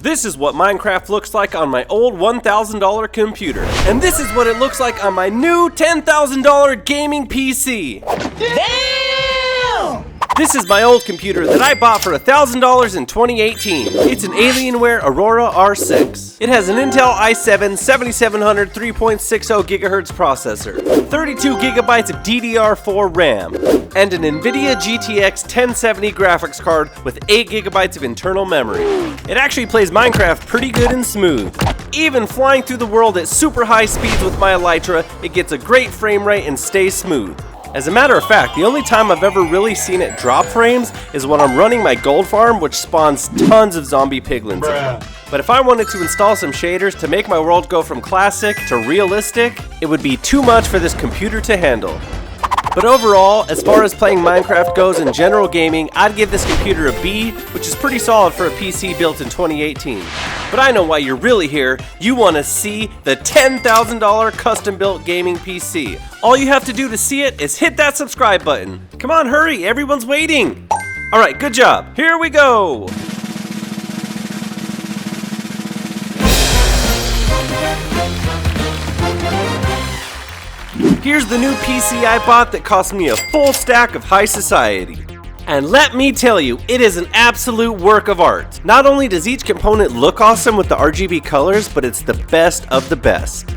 This is what Minecraft looks like on my old $1,000 computer. And this is what it looks like on my new $10,000 gaming PC. Damn! This is my old computer that I bought for $1,000 in 2018. It's an Alienware Aurora R6. It has an Intel i7 7700 3.60 GHz processor, 32 gigabytes of DDR4 RAM, and an NVIDIA GTX 1070 graphics card with 8 gigabytes of internal memory. It actually plays Minecraft pretty good and smooth. Even flying through the world at super high speeds with my Elytra, it gets a great frame rate and stays smooth. As a matter of fact, the only time I've ever really seen it drop frames is when I'm running my gold farm, which spawns tons of zombie piglins. But if I wanted to install some shaders to make my world go from classic to realistic, it would be too much for this computer to handle. But overall, as far as playing Minecraft goes in general gaming, I'd give this computer a B, which is pretty solid for a PC built in 2018. But I know why you're really here. You want to see the $10,000 custom-built gaming PC. All you have to do to see it is hit that subscribe button. Come on, hurry, everyone's waiting. All right, good job. Here we go. Here's the new PC I bought that cost me a full stack of high society. And let me tell you, it is an absolute work of art. Not only does each component look awesome with the RGB colors, but it's the best of the best.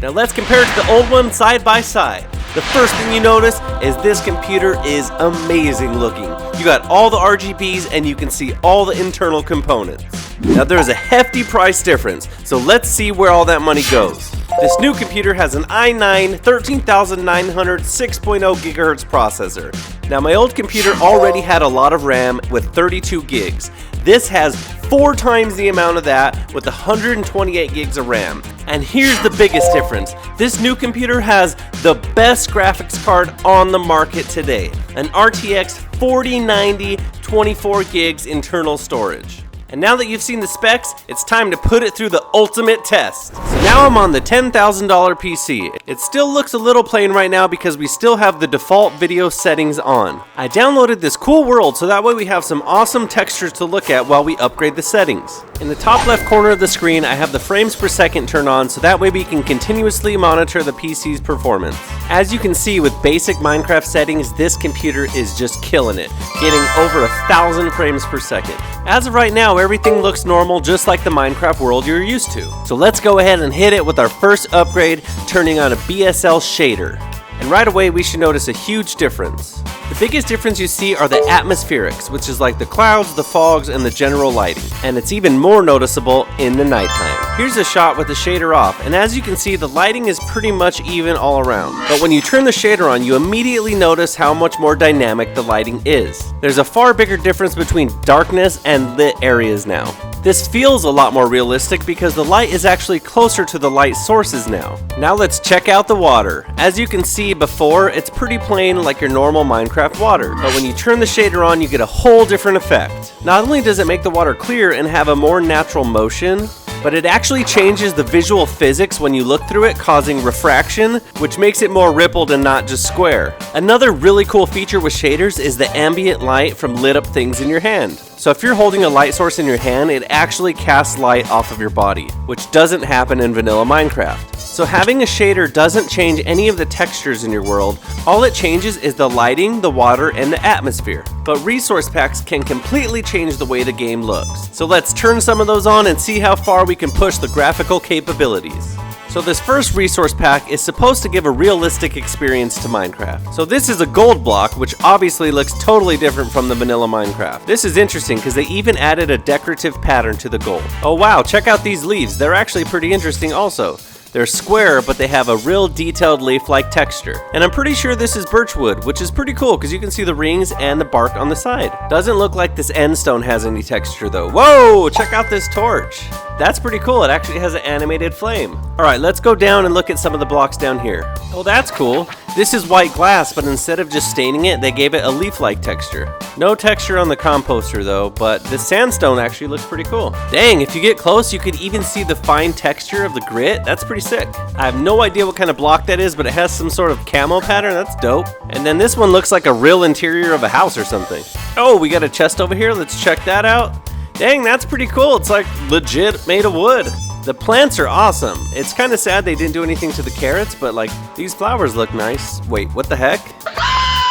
Now let's compare it to the old one side by side. The first thing you notice is this computer is amazing looking. You got all the RGBs and you can see all the internal components. Now there's a hefty price difference, so let's see where all that money goes. This new computer has an i9 13900 6.0 GHz processor. Now my old computer already had a lot of RAM with 32 gigs. This has 4 times the amount of that with 128 gigs of RAM. And here's the biggest difference. This new computer has the best graphics card on the market today. An RTX 4090 24 gigs internal storage. And now that you've seen the specs, it's time to put it through the ultimate test. So now I'm on the $10,000 PC. It still looks a little plain right now because we still have the default video settings on. I downloaded this cool world so that way we have some awesome textures to look at while we upgrade the settings. In the top left corner of the screen, I have the frames per second turned on so that way we can continuously monitor the PC's performance. As you can see with basic Minecraft settings, this computer is just killing it, getting over 1,000 frames per second. As of right now, everything looks normal just like the Minecraft world you're used to. So let's go ahead and hit it with our first upgrade, turning on a BSL shader. And right away we should notice a huge difference. The biggest difference you see are the atmospherics, which is like the clouds, the fogs, and the general lighting. And it's even more noticeable in the nighttime. Here's a shot with the shader off, and as you can see, the lighting is pretty much even all around. But when you turn the shader on, you immediately notice how much more dynamic the lighting is. There's a far bigger difference between darkness and lit areas now. This feels a lot more realistic because the light is actually closer to the light sources now. Now let's check out the water. As you can see before, it's pretty plain like your normal Minecraft water. But when you turn the shader on, you get a whole different effect. Not only does it make the water clear and have a more natural motion, but it actually changes the visual physics when you look through it, causing refraction, which makes it more rippled and not just square. Another really cool feature with shaders is the ambient light from lit up things in your hand. So if you're holding a light source in your hand, it actually casts light off of your body, which doesn't happen in vanilla Minecraft. So having a shader doesn't change any of the textures in your world. All it changes is the lighting, the water, and the atmosphere. But resource packs can completely change the way the game looks. So let's turn some of those on and see how far we can push the graphical capabilities. So this first resource pack is supposed to give a realistic experience to Minecraft. So this is a gold block, which obviously looks totally different from the vanilla Minecraft. This is interesting because they even added a decorative pattern to the gold. Oh wow, check out these leaves. They're actually pretty interesting also. They're square, but they have a real detailed leaf-like texture. And I'm pretty sure this is birchwood, which is pretty cool because you can see the rings and the bark on the side. Doesn't look like this end stone has any texture though. Whoa, check out this torch. That's pretty cool. It actually has an animated flame. All right, let's go down and look at some of the blocks down here. Oh, that's cool. This is white glass, but instead of just staining it, they gave it a leaf-like texture. No texture on the composter though, but the sandstone actually looks pretty cool. Dang, if you get close, you could even see the fine texture of the grit. That's pretty sick. I have no idea what kind of block that is, but it has some sort of camo pattern. That's dope. And then this one looks like a real interior of a house or something. Oh, we got a chest over here. Let's check that out. Dang, that's pretty cool. It's like legit made of wood. The plants are awesome. It's kind of sad they didn't do anything to the carrots, but like these flowers look nice. Wait, what the heck?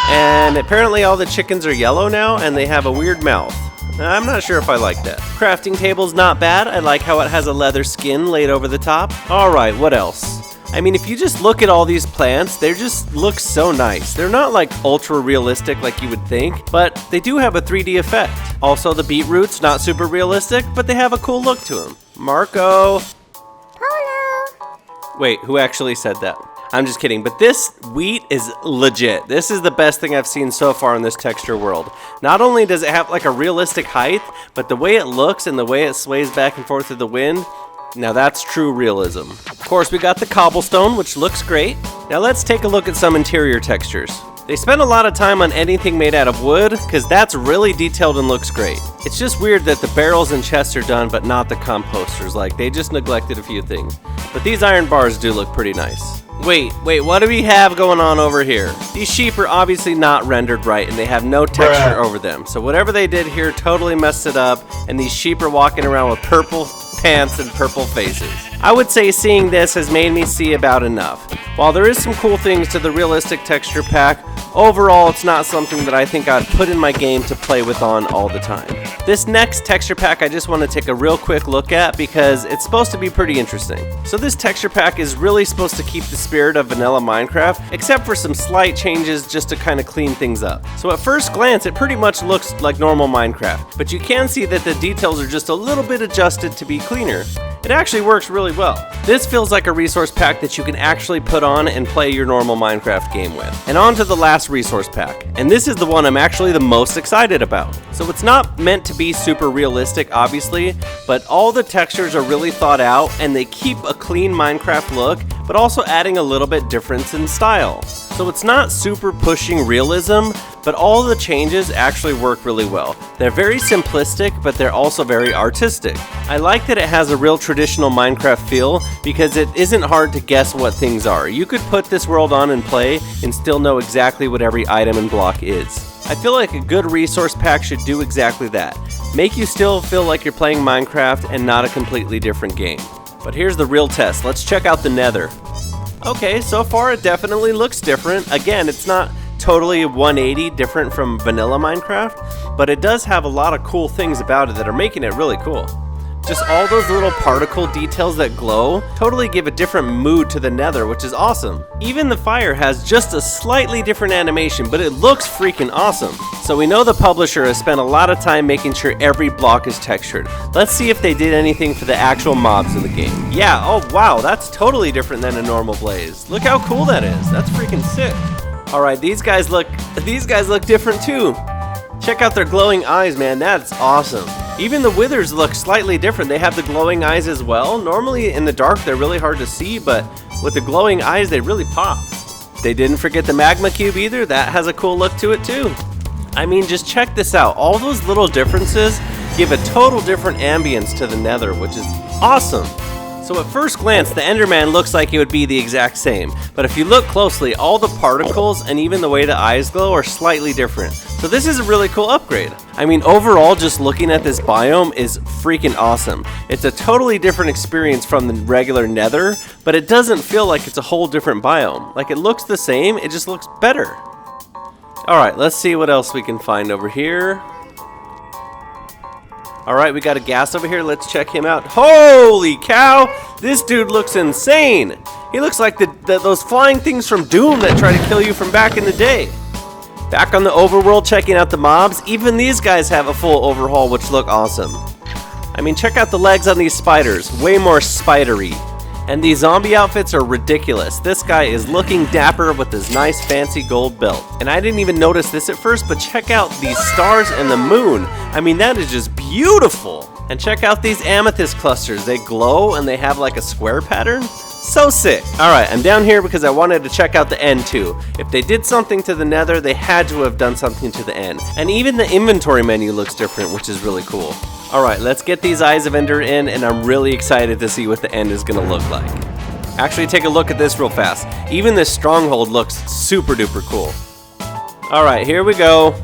And apparently all the chickens are yellow now and they have a weird mouth. I'm not sure if I like that. Crafting table's not bad. I like how it has a leather skin laid over the top. All right, what else? I mean, if you just look at all these plants, they just look so nice. They're not like ultra realistic like you would think, but they do have a 3D effect. Also, the beetroots, not super realistic, but they have a cool look to them. Marco. Polo. Wait, who actually said that? I'm just kidding, but this wheat is legit. This is the best thing I've seen so far in this texture world. Not only does it have like a realistic height, but the way it looks and the way it sways back and forth through the wind, now that's true realism. Of course, we got the cobblestone, which looks great. Now let's take a look at some interior textures. They spend a lot of time on anything made out of wood, because that's really detailed and looks great. It's just weird that the barrels and chests are done, but not the composters. Like, they just neglected a few things. But these iron bars do look pretty nice. Wait, what do we have going on over here? These sheep are obviously not rendered right, and they have no texture over them. So whatever they did here totally messed it up, and these sheep are walking around with purple pants and purple faces. I would say seeing this has made me see about enough. While there is some cool things to the realistic texture pack, overall it's not something that I think I'd put in my game to play with on all the time. This next texture pack I just want to take a real quick look at because it's supposed to be pretty interesting. So this texture pack is really supposed to keep the spirit of vanilla Minecraft, except for some slight changes just to kind of clean things up. So at first glance it pretty much looks like normal Minecraft, but you can see that the details are just a little bit adjusted to be cleaner. It actually works really well. This feels like a resource pack that you can actually put on and play your normal Minecraft game with. And on to the last resource pack. And this is the one I'm actually the most excited about. So it's not meant to be super realistic, obviously, but all the textures are really thought out and they keep a clean Minecraft look, but also adding a little bit difference in style. So it's not super pushing realism, but all the changes actually work really well. They're very simplistic, but they're also very artistic. I like that it has a real traditional Minecraft feel because it isn't hard to guess what things are. You could put this world on and play and still know exactly what every item and block is. I feel like a good resource pack should do exactly that. Make you still feel like you're playing Minecraft and not a completely different game. But here's the real test. Let's check out the Nether. Okay, so far it definitely looks different. Again, it's not totally 180 different from vanilla Minecraft, but it does have a lot of cool things about it that are making it really cool. Just all those little particle details that glow totally give a different mood to the Nether, which is awesome. Even the fire has just a slightly different animation, but it looks freaking awesome. So we know the publisher has spent a lot of time making sure every block is textured. Let's see if they did anything for the actual mobs in the game. Yeah, oh wow, that's totally different than a normal blaze. Look how cool that is. That's freaking sick. All right, these guys look different too. Check out their glowing eyes, man. That's awesome. Even the withers look slightly different. They have the glowing eyes as well. Normally in the dark they're really hard to see, but with the glowing eyes they really pop. They didn't forget the magma cube either. That has a cool look to it too. I mean, just check this out. All those little differences give a total different ambience to the Nether, which is awesome. So at first glance, the Enderman looks like it would be the exact same, but if you look closely, all the particles and even the way the eyes glow are slightly different. So this is a really cool upgrade. I mean, overall, just looking at this biome is freaking awesome. It's a totally different experience from the regular Nether, but it doesn't feel like it's a whole different biome. Like, it looks the same, it just looks better. Alright, let's see what else we can find over here. Alright, we got a gas over here. Let's check him out. Holy cow! This dude looks insane! He looks like those flying things from Doom that try to kill you from back in the day. Back on the overworld, checking out the mobs. Even these guys have a full overhaul, which look awesome. I mean, check out the legs on these spiders. Way more spidery. And these zombie outfits are ridiculous. This guy is looking dapper with his nice fancy gold belt. And I didn't even notice this at first, but check out these stars and the moon. I mean, that is just beautiful. And check out these amethyst clusters. They glow and they have like a square pattern. So sick. Alright, I'm down here because I wanted to check out the end too. If they did something to the Nether, they had to have done something to the end. And even the inventory menu looks different, which is really cool. Alright, let's get these Eyes of Ender in, and I'm really excited to see what the end is going to look like. Actually, take a look at this real fast. Even this stronghold looks super duper cool. Alright, here we go.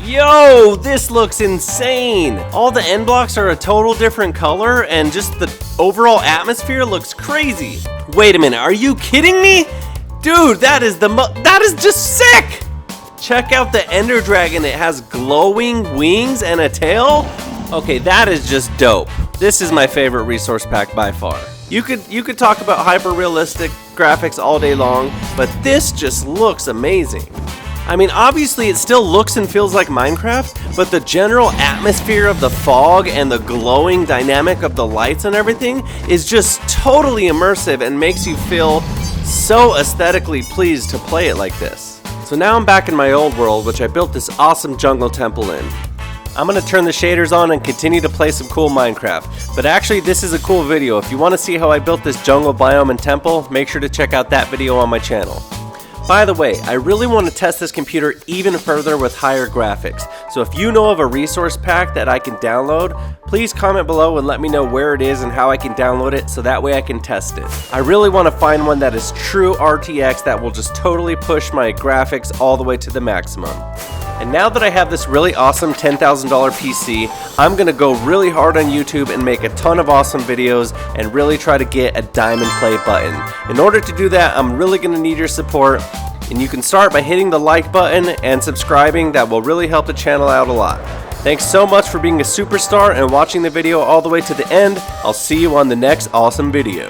Yo, this looks insane! All the end blocks are a total different color, and just the overall atmosphere looks crazy. Wait a minute, are you kidding me? Dude, that is just sick! Check out the Ender Dragon, it has glowing wings and a tail? Okay, that is just dope. This is my favorite resource pack by far. You could talk about hyper-realistic graphics all day long, but this just looks amazing. I mean, obviously it still looks and feels like Minecraft, but the general atmosphere of the fog and the glowing dynamic of the lights and everything is just totally immersive and makes you feel so aesthetically pleased to play it like this. So now I'm back in my old world, which I built this awesome jungle temple in. I'm gonna turn the shaders on and continue to play some cool Minecraft. But actually, this is a cool video. If you wanna see how I built this jungle biome and temple, make sure to check out that video on my channel. By the way, I really want to test this computer even further with higher graphics. So if you know of a resource pack that I can download, please comment below and let me know where it is and how I can download it so that way I can test it. I really want to find one that is true RTX that will just totally push my graphics all the way to the maximum. And now that I have this really awesome $10,000 PC, I'm going to go really hard on YouTube and make a ton of awesome videos and really try to get a diamond play button. In order to do that, I'm really going to need your support, and you can start by hitting the like button and subscribing. That will really help the channel out a lot. Thanks so much for being a superstar and watching the video all the way to the end. I'll see you on the next awesome video.